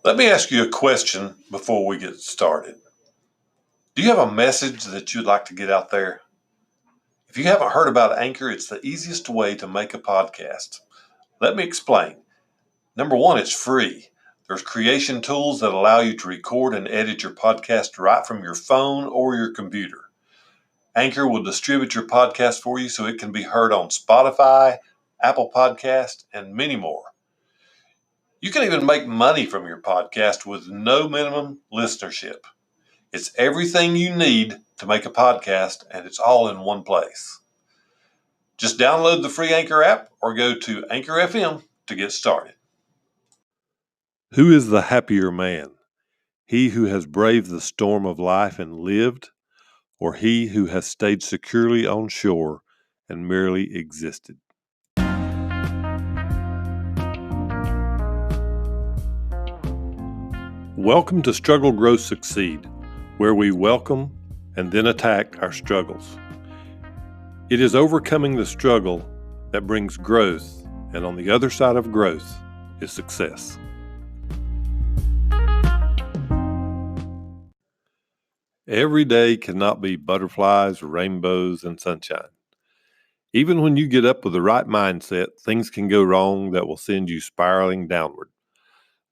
Let me ask you a question before we get started. Do you have a message that you'd like to get out there? If you haven't heard about Anchor, it's the easiest way to make a podcast. Let me explain. Number one, it's free. There's creation tools that allow you to record and edit your podcast right from your phone or your computer. Anchor will distribute your podcast for you so it can be heard on Spotify, Apple Podcast, and many more. You can even make money from your podcast with no minimum listenership. It's everything you need to make a podcast, and it's all in one place. Just download the free Anchor app or go to Anchor FM to get started. Who is the happier man? He who has braved the storm of life and lived, or he who has stayed securely on shore and merely existed? Welcome to Struggle, Grow, Succeed, where we welcome and then attack our struggles. It is overcoming the struggle that brings growth, and on the other side of growth is success. Every day cannot be butterflies, rainbows, and sunshine. Even when you get up with the right mindset, things can go wrong that will send you spiraling downward.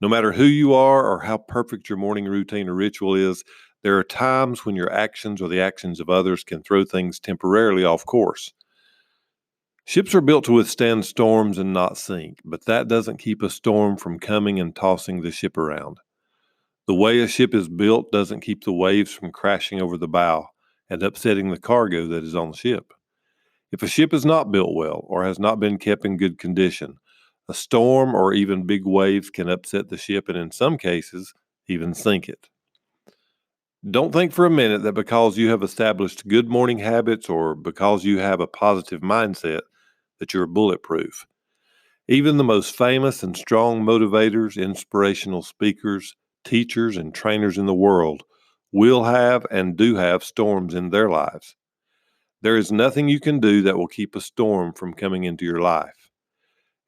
No matter who you are or how perfect your morning routine or ritual is, there are times when your actions or the actions of others can throw things temporarily off course. Ships are built to withstand storms and not sink, but that doesn't keep a storm from coming and tossing the ship around. The way a ship is built doesn't keep the waves from crashing over the bow and upsetting the cargo that is on the ship. If a ship is not built well or has not been kept in good condition, a storm or even big waves can upset the ship and in some cases, even sink it. Don't think for a minute that because you have established good morning habits or because you have a positive mindset that you're bulletproof. Even the most famous and strong motivators, inspirational speakers, teachers, and trainers in the world will have and do have storms in their lives. There is nothing you can do that will keep a storm from coming into your life.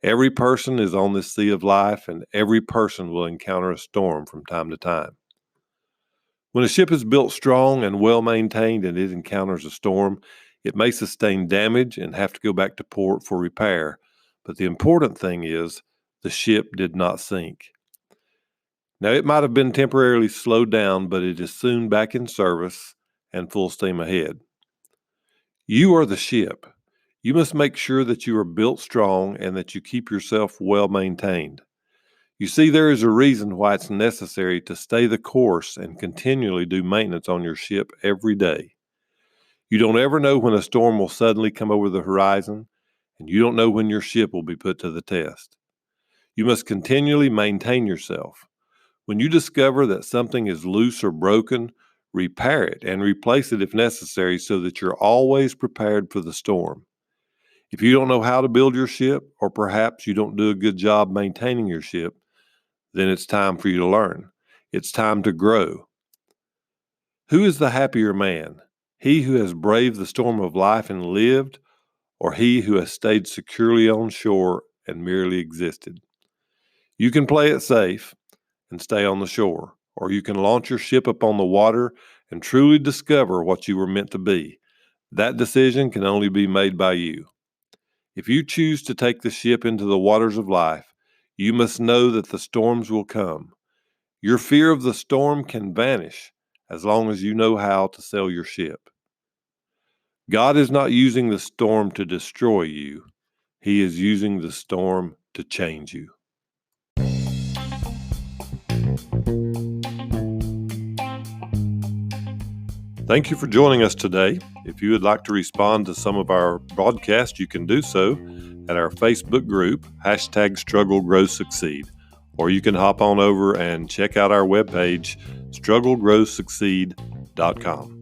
Every person is on this sea of life, and every person will encounter a storm from time to time. When a ship is built strong and well maintained and it encounters a storm, it may sustain damage and have to go back to port for repair. But the important thing is the ship did not sink. Now, it might have been temporarily slowed down, but it is soon back in service and full steam ahead. You are the ship. You must make sure that you are built strong and that you keep yourself well maintained. You see, there is a reason why it's necessary to stay the course and continually do maintenance on your ship every day. You don't ever know when a storm will suddenly come over the horizon, and you don't know when your ship will be put to the test. You must continually maintain yourself. When you discover that something is loose or broken, repair it and replace it if necessary so that you're always prepared for the storm. If you don't know how to build your ship, or perhaps you don't do a good job maintaining your ship, then it's time for you to learn. It's time to grow. Who is the happier man? He who has braved the storm of life and lived, or he who has stayed securely on shore and merely existed? You can play it safe and stay on the shore, or you can launch your ship upon the water and truly discover what you were meant to be. That decision can only be made by you. If you choose to take the ship into the waters of life, you must know that the storms will come. Your fear of the storm can vanish as long as you know how to sail your ship. God is not using the storm to destroy you. He is using the storm to change you. Thank you for joining us today. If you would like to respond to some of our broadcasts, you can do so at our Facebook group, #StruggleGrowSucceed, or you can hop on over and check out our webpage, StruggleGrowSucceed.com.